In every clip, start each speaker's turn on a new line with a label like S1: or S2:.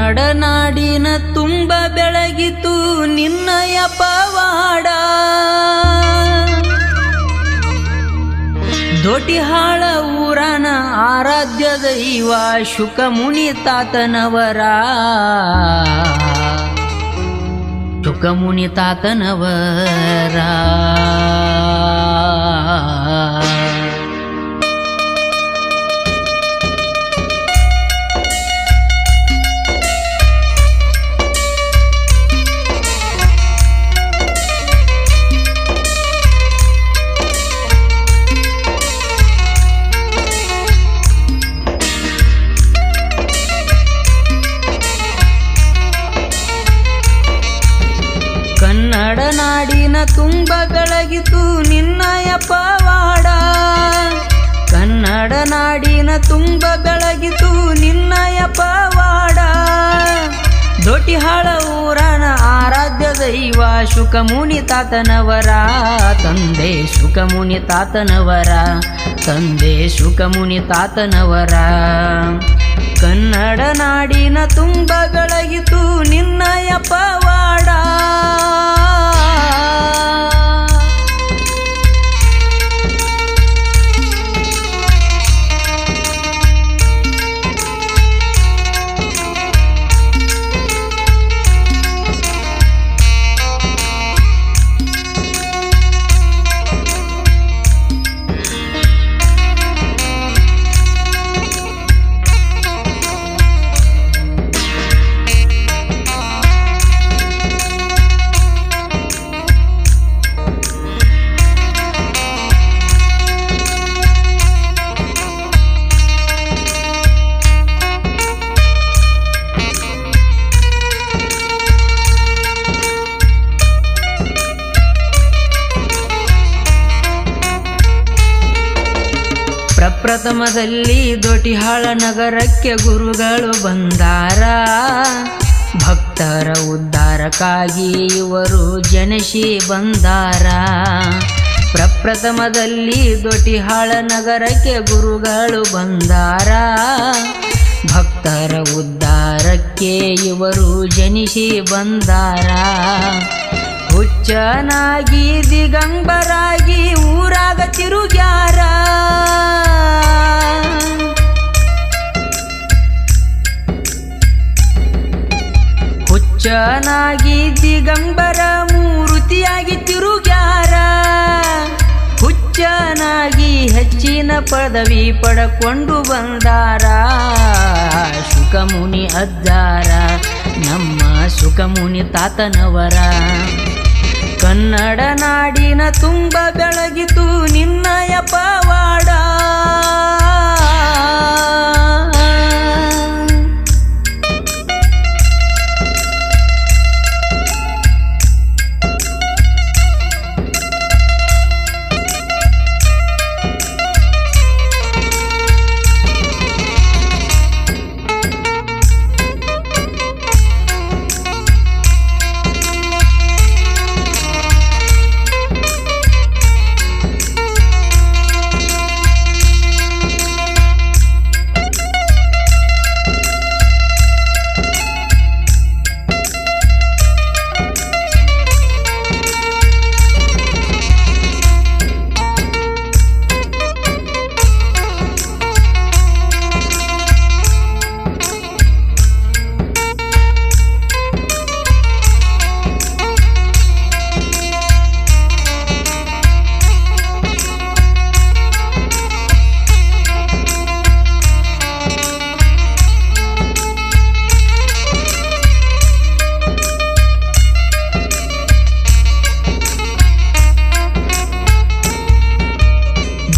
S1: ಕನ್ನಡ ನಾಡಿನ ತುಂಬ ಬೆಳಗಿತು ನಿನ್ನಯ ಪವಾಡ. ದೊಟಿಹಾಳ ಊರನ ಆರಾಧ್ಯ ದೈವ ಶುಕಮುನಿ ತಾತನವರ. ಶುಕಮುನಿ ತಾತನವರ. ಕನ್ನಡ ನಾಡಿನ ತುಂಬ ಬೆಳಗಿತು ನಿನ್ನಯ ಪವಾಡ. ಕನ್ನಡ ನಾಡಿನ ತುಂಬ ಬೆಳಗಿತು ನಿನ್ನಯ ಪವಾಡ. ದೊಟಿಹಾಳ ಊರನ ಆರಾಧ್ಯ ದೈವ ಶುಕಮುನಿ ತಾತನವರ. ತಂದೆ ಶುಕಮುನಿ ತಾತನವರ. ತಂದೆ ಶುಕಮುನಿ ತಾತನವರ. ಕನ್ನಡ ನಾಡಿನ ತುಂಬ ಬೆಳಗಿತು ನಿನ್ನಯ ಪವಾಡ. ಪ್ರಪ್ರಥಮದಲ್ಲಿ ದೊಟಿಹಾಳ ನಗರಕ್ಕೆ ಗುರುಗಳು ಬಂದಾರ. ಭಕ್ತರ ಉದ್ಧಾರಕ್ಕಾಗಿ ಇವರು ಜನಿಸಿ ಬಂದಾರ. ಪ್ರಪ್ರಥಮದಲ್ಲಿ ದೊಟಿಹಾಳ ನಗರಕ್ಕೆ ಗುರುಗಳು ಬಂದಾರ. ಭಕ್ತರ ಉದ್ಧಾರಕ್ಕೆ ಇವರು ಜನಿಸಿ ಬಂದಾರ. ಹುಚ್ಚನಾಗಿ ದಿಗಂಬರಾಗಿ ಊರಾಗ ತಿರುಗ್ಯಾರ. ಹುಚ್ಚನಾಗಿ ದಿಗಂಬರ ಮೂರುತಿಯಾಗಿ ತಿರುಗ್ಯಾರ. ಹುಚ್ಚನಾಗಿ ಹೆಚ್ಚಿನ ಪದವಿ ಪಡಕೊಂಡು ಬಂದಾರ. ಶುಕಮುನಿ ಅಜ್ಜಾರ ನಮ್ಮ ಶುಕಮುನಿ ತಾತನವರ. ಕನ್ನಡ ನಾಡಿನ ತುಂಬ ಬೆಳಗಿತು ನಿನ್ನಯ ಪವಾಡ.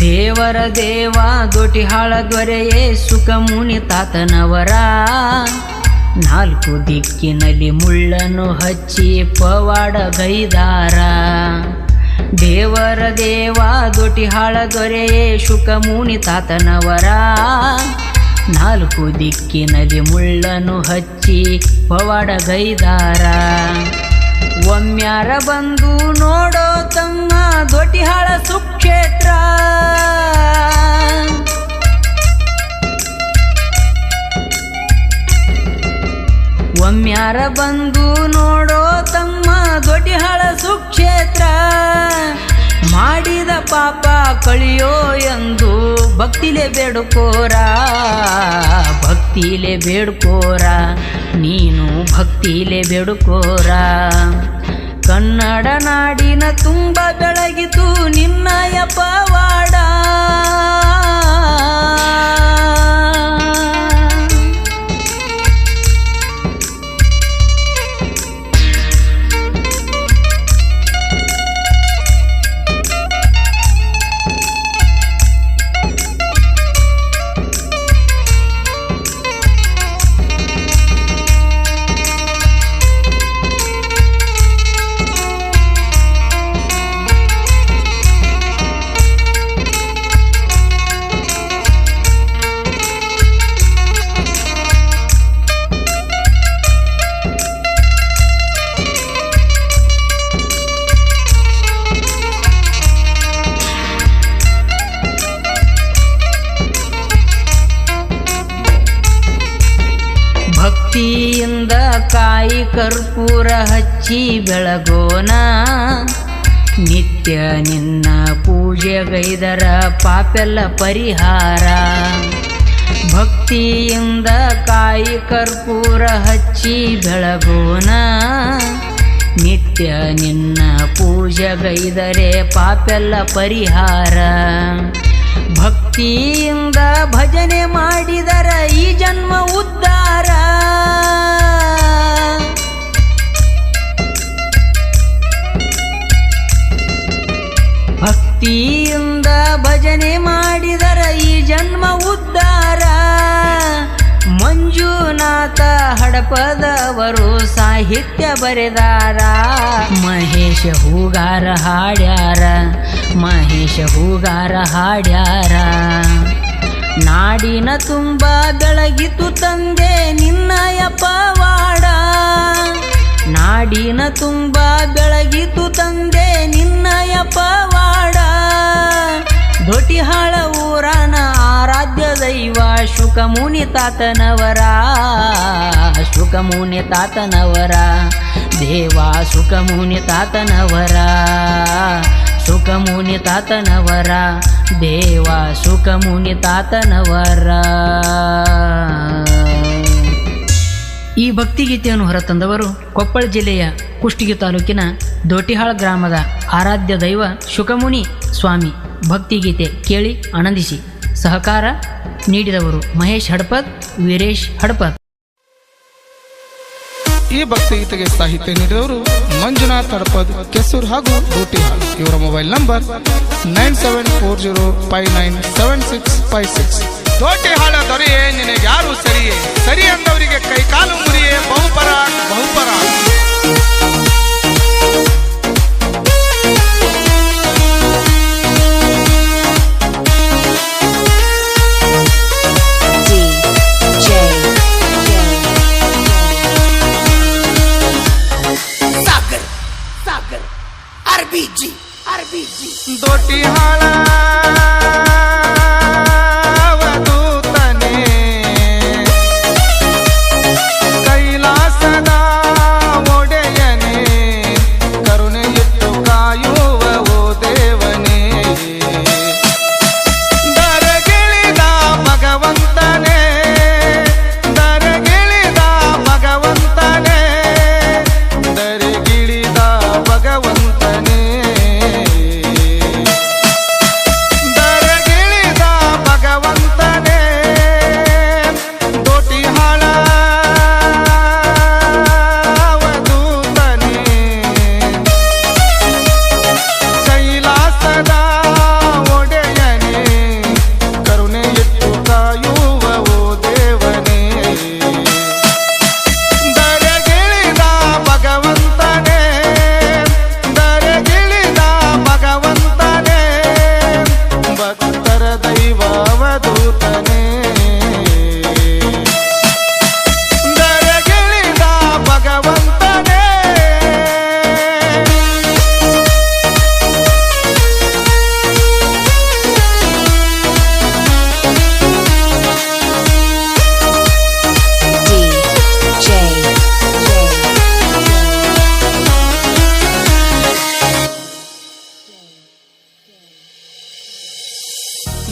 S1: ದೇವರ ದೇವ ದೊಟಿಹಾಳ ದೊರೆಯೇ ಶುಕಮುನಿ ತಾತನವರ. ನಾಲ್ಕು ದಿಕ್ಕಿನಲ್ಲಿ ಮುಳ್ಳನ್ನು ಹಚ್ಚಿ ಪವಾಡ ಗೈದಾರ. ದೇವರ ದೇವ ದೊಟಿಹಾಳ ದೊರೆಯೇ ಶುಕಮುನಿ ತಾತನವರ. ನಾಲ್ಕು ದಿಕ್ಕಿನಲ್ಲಿ ಮುಳ್ಳನ್ನು ಹಚ್ಚಿ ಪವಾಡ ಗೈದಾರ. ಒಮ್ಮ್ಯಾರ ಬಂದು ನೋಡೋ ತಮ್ಮ ದೊಟಿಹಾಳ ಸುಕ್ಷೇತ್ರ. ಒಮ್ಮ್ಯಾರ ಬಂದು ನೋಡೋ ತಮ್ಮ ದೊಡ್ಡಿಹಾಳ ಸುಕ್ಷೇತ್ರ. ಮಾಡಿದ ಪಾಪ ಕಳಿಯೋ ಎಂದು ಭಕ್ತಿಲೆ ಬೇಡ್ಕೋರ, ಭಕ್ತಿಲೆ ಬೇಡ್ಕೋರ, ನೀನು ಭಕ್ತಿಲೆ ಬೇಡ್ಕೋರ. ಕನ್ನಡ ನಾಡಿನ ತುಂಬ ಬೆಳಗಿತು ನಿನ್ನಯ ಪವಾಡ. ಭಕ್ತಿಯಿಂದ ಕಾಯಿ ಕರ್ಪೂರ ಹಚ್ಚಿ ಬೆಳಗೋಣ, ನಿತ್ಯ ನಿನ್ನ ಪೂಜೆಗೈದರ ಪಾಪೆಲ್ಲ ಪರಿಹಾರ. ಭಕ್ತಿಯಿಂದ ಕಾಯಿ ಕರ್ಪೂರ ಹಚ್ಚಿ ಬೆಳಗೋಣ, ನಿತ್ಯ ನಿನ್ನ ಪೂಜೆಗೈದರೆ ಪಾಪೆಲ್ಲ ಪರಿಹಾರ. ಭಕ್ತಿಯಿಂದ ಭಜನೆ ಮಾಡಿದರ ಈ ಜನ್ಮ ಉದ್ಧಾರ. ಭಕ್ತಿಯಿಂದ ಭಜನೆ ಮಾಡಿದರ ಈ ಜನ್ಮ ಉದ್ಧಾರ. ಮಂಜುನಾಥ ಹಡಪದವರು ಸಾಹಿತ್ಯ ಬರೆದಾರ, ಮಹೇಶ ಹೂಗಾರ ಹಾಡ್ಯಾರ, ಮಹೇಶ ಹೂಗಾರ ಹಾಡ್ಯಾರ. ನಾಡಿನ ತುಂಬ ಬೆಳಗಿತು ತಂದೆ ನಿನ್ನಯ ಪವಾಡ, ನಾಡಿನ ತುಂಬ ಬೆಳಗಿತು ತಂದೆ ನಿನ್ನಯ ಪವಾಡ. ದೊಡ್ಡಿಹಾಳ ಊರನ ಆರಾಧ್ಯ ದೈವ ಶುಕಮುನಿ ತಾತನವರ, ಶುಕಮುನಿ ತಾತನವರ ದೇವ ಶುಕಮುನಿ ತಾತನವರ, ಶುಕಮುನಿ ತಾತನವರ ದೇವ ಶುಕಮುನಿ ತಾತನವರ. ಈ ಭಕ್ತಿಗೀತೆಯನ್ನು ಹೊರತಂದವರು ಕೊಪ್ಪಳ ಜಿಲ್ಲೆಯ ಕುಷ್ಟಗಿ ತಾಲೂಕಿನ ದೊಡ್ಡಿಹಾಳ ಗ್ರಾಮದ ಆರಾಧ್ಯ ದೈವ ಶುಕಮುನಿ ಸ್ವಾಮಿ. ಭಕ್ತಿಗೀತೆ ಕೇಳಿ ಆನಂದಿಸಿ. ಸಹಕಾರ ನೀಡಿದವರು ಮಹೇಶ್ ಹಡಪದ್, ವೀರೇಶ್ ಹಡಪದ್.
S2: ಈ ಭಕ್ತಿಗೀತೆಗೆ ಸಾಹಿತ್ಯ ನೀಡಿದವರು ಮಂಜುನಾಥ್ ಹಡಪದ್, ಕೆಸೂರ್ ಹಾಗೂ ದೊಡ್ಡಿಹಾಳ್. ಇವರ ಮೊಬೈಲ್ ನಂಬರ್ 9740597656. ದೊಡ್ಡಿಹಾಳ ದೊರೆಯೇ ನಿನಗೆ ಯಾರು ಸರಿಯೇ, ಸರಿ ಅಂದವರಿಗೆ ಕೈಕಾಲು ಮುರಿಯೇ, ಬಹುಪರ ಬಹುಪರ. ದೊಡ್ಡಿಹಾಳ ಅವಧೂತನೇ, ಕೈಲಾಸದ ಒಡೆಯನೇ, ಕರುಣೆಯಿಟ್ಟು ಕಾಯುವ ಓ ದೇವನೇ. ದರಗಿಳಿದ ಭಗವಂತನೇ, ದರಗಿಳಿದ ಭಗವಂತನೇ, ದರಗಿಳಿದ ಭಗವಂತನೇ. ದರಗಿಳಿದ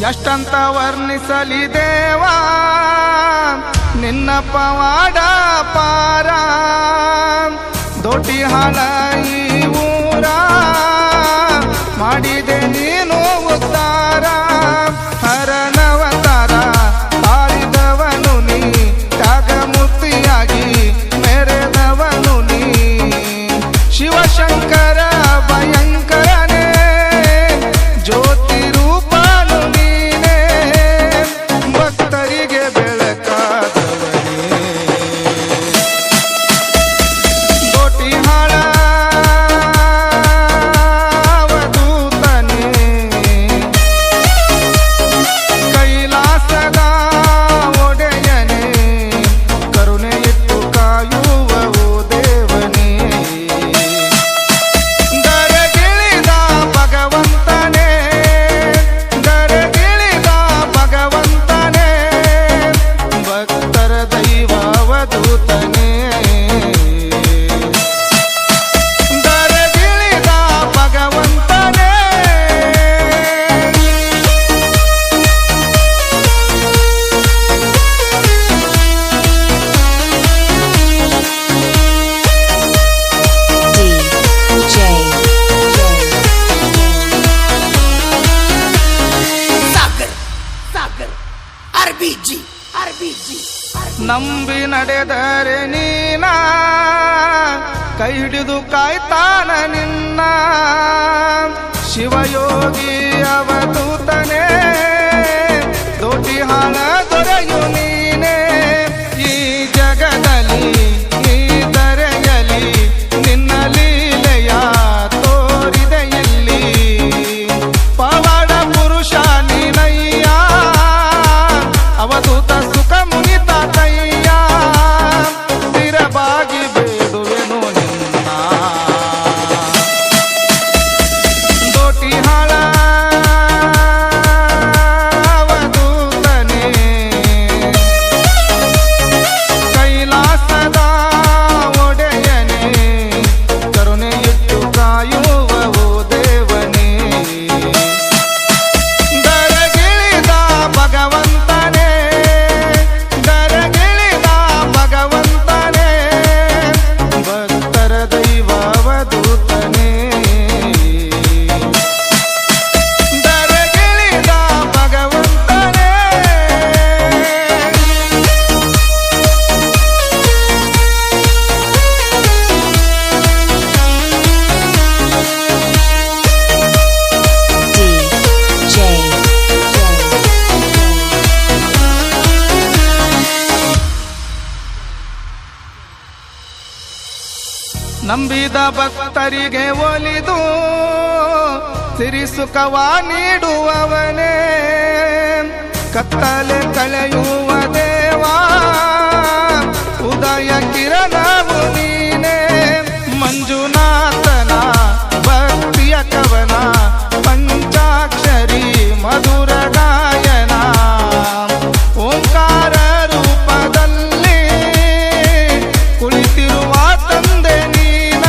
S2: ಎಷ್ಟಂತ ವರ್ಣಿಸಲಿ ದೇವಾ ನಿನ್ನ ಪವಾಡ ಪಾರ ದೊಡ್ಡಿ ಹಾಳ ಈ ಊರ ಮಾಡಿದೆ ನೀನು ಉದ್ಧಾರ ಹರನವತಾರ ತಾಳಿದವನು ನೀ ತ್ಯಾಗಮೂರ್ತಿಯಾಗಿ ಮೆರೆದವನು ನೀ ಶಿವಶಂಕರ ಭಯಂಕರನೇ ಜ್ಯೋತಿ ರೂಪನು ನೀನೇ ಭಕ್ತರಿಗೆ ಬೆಳಕಾದವನೇ ದೋಟಿಹಾಳ ಅವಧೂತನೇ ಕೈಲಾಸದ ಒಡೆಯನೇ ಕರುಣೆ ಇಟ್ಟು ಕಾಯುವ ಓ ದೇವನೇ ದರಗಿಳಿದ ಭಗವಂತನೇ ದರಗಿಳಿದ ಭಗವಂತನೇ ಭಕ್ತರ ದೈವ ಅವಧೂತನೇ ದರಗಿಳಿದ ಭಗವಂತನೇ
S3: DJ Sagar RBG
S2: ನಂಬಿ ನಡೆದರೆ ನೀನ ಕೈ ಹಿಡಿದು ಕಾಯ್ತಾನ ನಿನ್ನ ಶಿವಯೋಗಿ ಅವಧೂತನೇ ದೋಟಿಹಾಳ ದೊರೆಯು ನೀನೇ ಈ ಜಗದಲ್ಲಿ ಈ ದರೆಯಲಿ ನಿನ್ನ ಲೀಲೆಯ ತೋರಿದೆ ಎಲ್ಲಿ ಪವಾಡ ಪುರುಷ ನೀನಯ್ಯ ಅವಧೂತ ಸುಖ ಮುನಿತ ತಯ್ಯ ಸ್ಥಿರವಾಗಿ ಬೇಡುವೆನು ನಿನ್ನ ದೋಟಿಹಾಳ ಅವಧೂತನೇ ಕೈಲಾಸದ ಒಡೆಯನೇ ಕರುಣೆ ಇಟ್ಟು ಕಾಯುವ ಓ ದೇವನೇ ದರಗಿಳಿದ ಭಗವಂತನೇ ದರಗಿಳಿದ ಭಗವಂತನೇ ಭಕ್ತರ ದೈವ ಅವಧೂತನೇ ದರಗಿಳಿದ ಭಗವಂತನೇ
S3: DJ
S2: ನಂಬಿದ ಭಕ್ತರಿಗೆ ಒಲಿದು ಸಿರಿ ಸುಖವ ನೀಡುವವನೇ ಕತ್ತಲೆ ಕಳೆಯುವ ದೇವಾ ಉದಯ ಕಿರಣವು ನೀನೇ ಮಂಜುನಾಥನ ಭಕ್ತಿಯ ಕವನ ಪಂಚಾಕ್ಷರಿ ಮಧುರ ಗಾಯನ ಓಂಕಾರ ರೂಪದಲ್ಲಿ ಕುಳಿತಿರುವ ತಂದೆ ನೀನ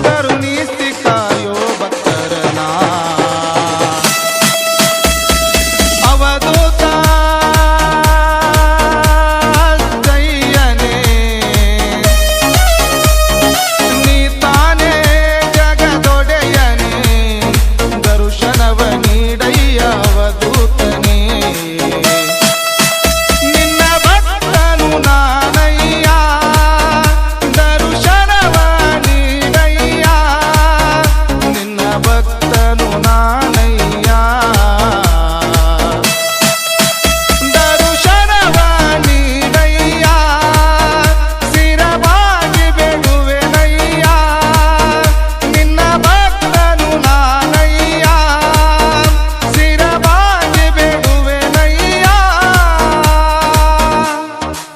S2: ಕರುಣಿಸಿ ಕಾಯೋ ಭಕ್ತರನ ಅವಧೂತ ಜಯ್ಯನೇ ನೀ ತಾನೇ ಜಗದೊಡೆಯನೇ ದರ್ಶನವ ನೀಡಯ್ಯ ಅವಧೂತನೇ ನಿನ್ನ ಭಕ್ತನು ನಾನಯ್ಯ ದರ್ಶನವ ನೀಡಯ್ಯ ನಿನ್ನ ಭಕ್ತನು ನಾನಯ್ಯ ದರ್ಶನವ ನೀಡಯ್ಯ ಸ್ಥಿರವಾಗಿ ಬೇಡುವೆನಯ್ಯ ನಿನ್ನ ಭಕ್ತನು ನಾನಯ್ಯ ಸ್ಥಿರವಾಗಿ ಬೇಡುವೆನಯ್ಯ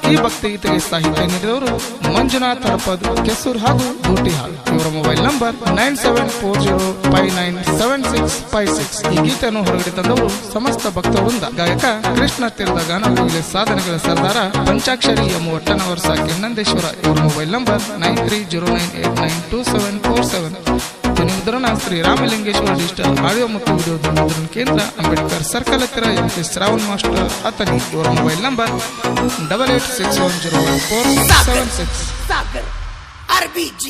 S2: ಈ ಭಕ್ತಿಗೀತೆಗೆ ಸಾಹಿತ್ಯ ನೀಡಿದವರು ಮಂಜುನಾಥ್ ಹಡಪದ್ ಕೆಸೂರ್ ಹಾಗೂ ದೋಟಿಹಾಳ್ ಇವರ ಮೊಬೈಲ್ ನಂಬರ್ 9740597656 ಈ ಗೀತೆಯನ್ನು ಹೊರಗಡೆ ತಂದವರು ಸಮಸ್ತ ಭಕ್ತವೃಂದ ಗಾಯಕ ಕೃಷ್ಣ ತೀರ್ಥ ಗಾನಕೋಗಿಲೆ ಸಾಧನೆಗಳ ಸರ್ದಾರ ಪಂಚಾಕ್ಷರಿ ಎಂ ಒಟ್ಟನವರ ಸಾಕೆ ನಂದೇಶ್ವರ ಇವರ ಮೊಬೈಲ್ ನಂಬರ್ 9309892747 ಧ್ವನಿಮುದ್ರಣ ಶ್ರೀ ರಾಮಲಿಂಗೇಶ್ವರ ಡಿಜಿಟಲ್ ಆಡಿಯೋ ಮತ್ತು ವಿಡಿಯೋ ಧ್ವನಿಮುದ್ರಣ ಕೇಂದ್ರ, ಅಂಬೇಡ್ಕರ್ ಸರ್ಕಲ್ ಹತ್ತಿರ, MP ಶ್ರಾವಣ್ ಮಾಸ್ಟರ್ ಅತನಿ. ಇವರ ಮೊಬೈಲ್ ನಂಬರ್ 8861014676.
S3: Sagar RBG.